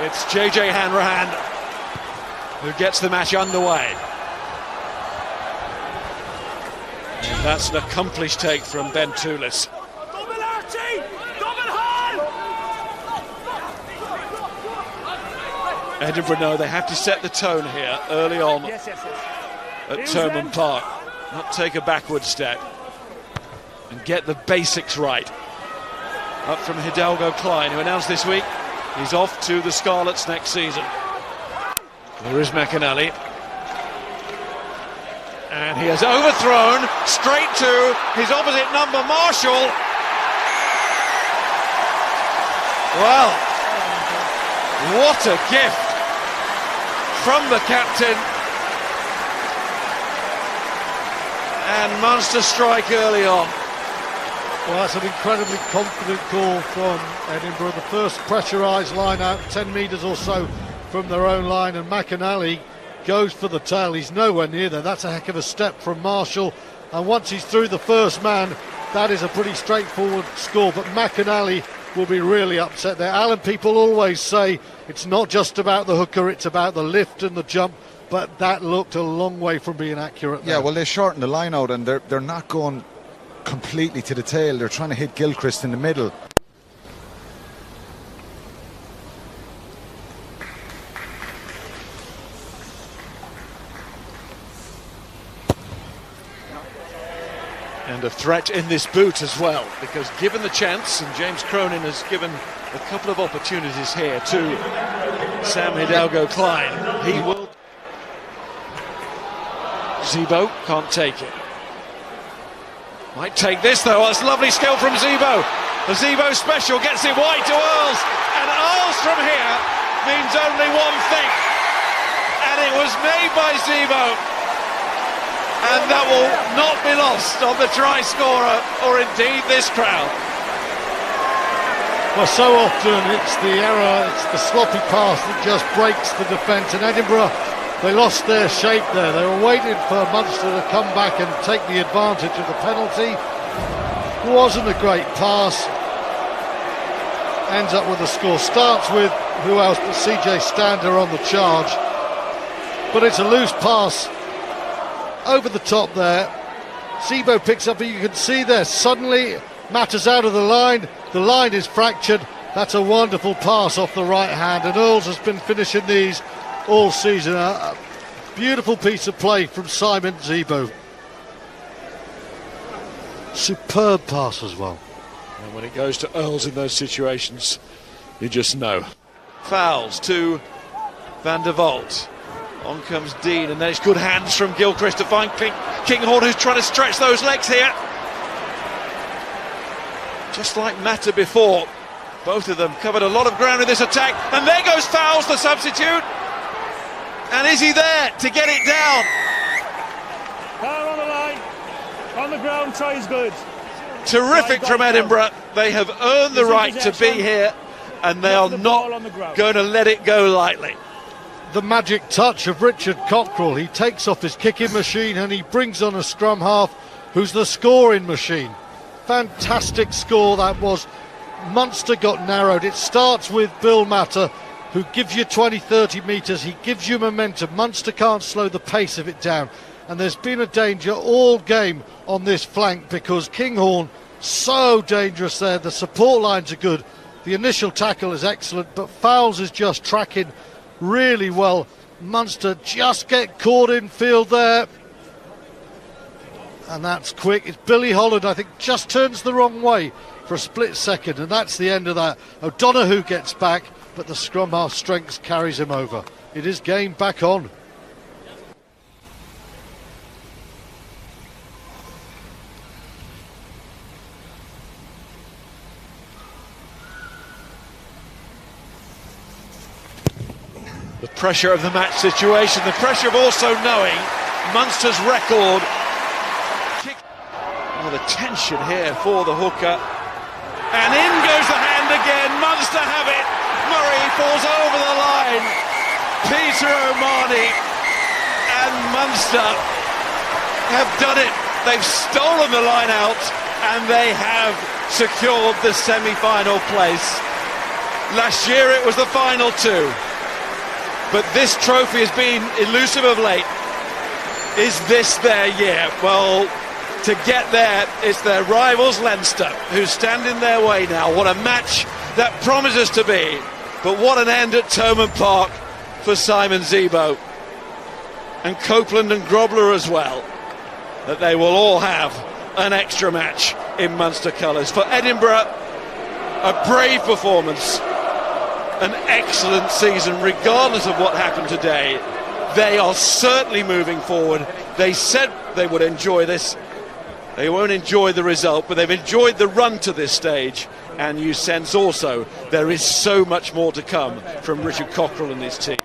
It's JJ Hanrahan who gets the match underway. And that's an accomplished take from Ben Toulis. Edinburgh know they have to set the tone here early on at Thomond-Park, not take a backward step and get the basics right. Up from Hidalgo Klein, who announced this week he's off to the Scarlets next season. There is McAnally, and he has overthrown straight to his opposite number, Marshall. Well, what a gift from the captain, and Munster strike early on. Well, that's an incredibly confident call from Edinburgh. The first pressurised line out 10 metres or so from their own line, and McAnally goes for the tail. He's nowhere near there. That's a heck of a step from Marshall, and once he's through the first man, that is a pretty straightforward score. But McAnally will be really upset there. Alan, people always say it's not just about the hooker, it's about the lift and the jump, but that looked a long way from being accurate there. Yeah, well, they shortened the line out, and they're not going completely to the tail. They're trying to hit Gilchrist in the middle. And a threat in this boot as well, because given the chance, and James Cronin has given a couple of opportunities here to Sam Hidalgo Klein, he will. Zebo can't take it. Might take this though. That's lovely skill from Zebo. The Zebo special gets it wide to Earls, and Earls from here means only one thing, and it was made by Zebo. And that will not be lost on the try scorer, or indeed this crowd. Well, so often it's the error, it's the sloppy pass that just breaks the defence. And Edinburgh, they lost their shape there. They were waiting for Munster to come back and take the advantage of the penalty. It wasn't a great pass. Ends up with a score. Starts with who else but CJ Stander on the charge. But it's a loose pass over the top there. Zebo picks up, and you can see there suddenly Matters out of the line is fractured. That's a wonderful pass off the right hand, and Earls has been finishing these all season. A beautiful piece of play from Simon Zebo. Superb pass as well. And when it goes to Earls in those situations, you just know. Fouls to Van der Vault. On comes Dean, and then it's good hands from Gilchrist to find Kinghorn, who's trying to stretch those legs here. Just like Mata before, both of them covered a lot of ground in this attack, and there goes Fowles, the substitute. And is he there to get it down? Power on the line, on the ground, try is good. Terrific from Edinburgh. They have earned the right to be here, and they are not going to let it go lightly. The magic touch of Richard Cockrell. He takes off his kicking machine and he brings on a scrum half who's the scoring machine. Fantastic score that was. Munster got narrowed. It starts with Bill Mata, who gives you 20-30 metres. He gives you momentum. Munster can't slow the pace of it down, and there's been a danger all game on this flank because Kinghorn, so dangerous there. The support lines are good, the initial tackle is excellent, but Fowles is just tracking really well. Munster just get caught in field there, and that's quick. It's Billy Holland, I think, just turns the wrong way for a split second, and that's the end of that. O'Donoghue gets back, but the scrum half strength carries him over. It is game back on. The pressure of the match situation, the pressure of also knowing Munster's record. Oh, the tension here for the hooker. And in goes the hand again. Munster have it. Murray falls over the line. Peter O'Mahony and Munster have done it. They've stolen the line out, and they have secured the semi-final place. Last year it was the final two. But this trophy has been elusive of late. Is this their year? Well, to get there, it's their rivals Leinster who stand in their way now. What a match that promises to be. But what an end at Thomond-Park for Simon Zebo. And Copeland and Grobler as well. That they will all have an extra match in Munster colours. For Edinburgh, a brave performance. An excellent season, regardless of what happened today. They are certainly moving forward. They said they would enjoy this. They won't enjoy the result, but they've enjoyed the run to this stage. And you sense also there is so much more to come from Richard Cockerell and his team.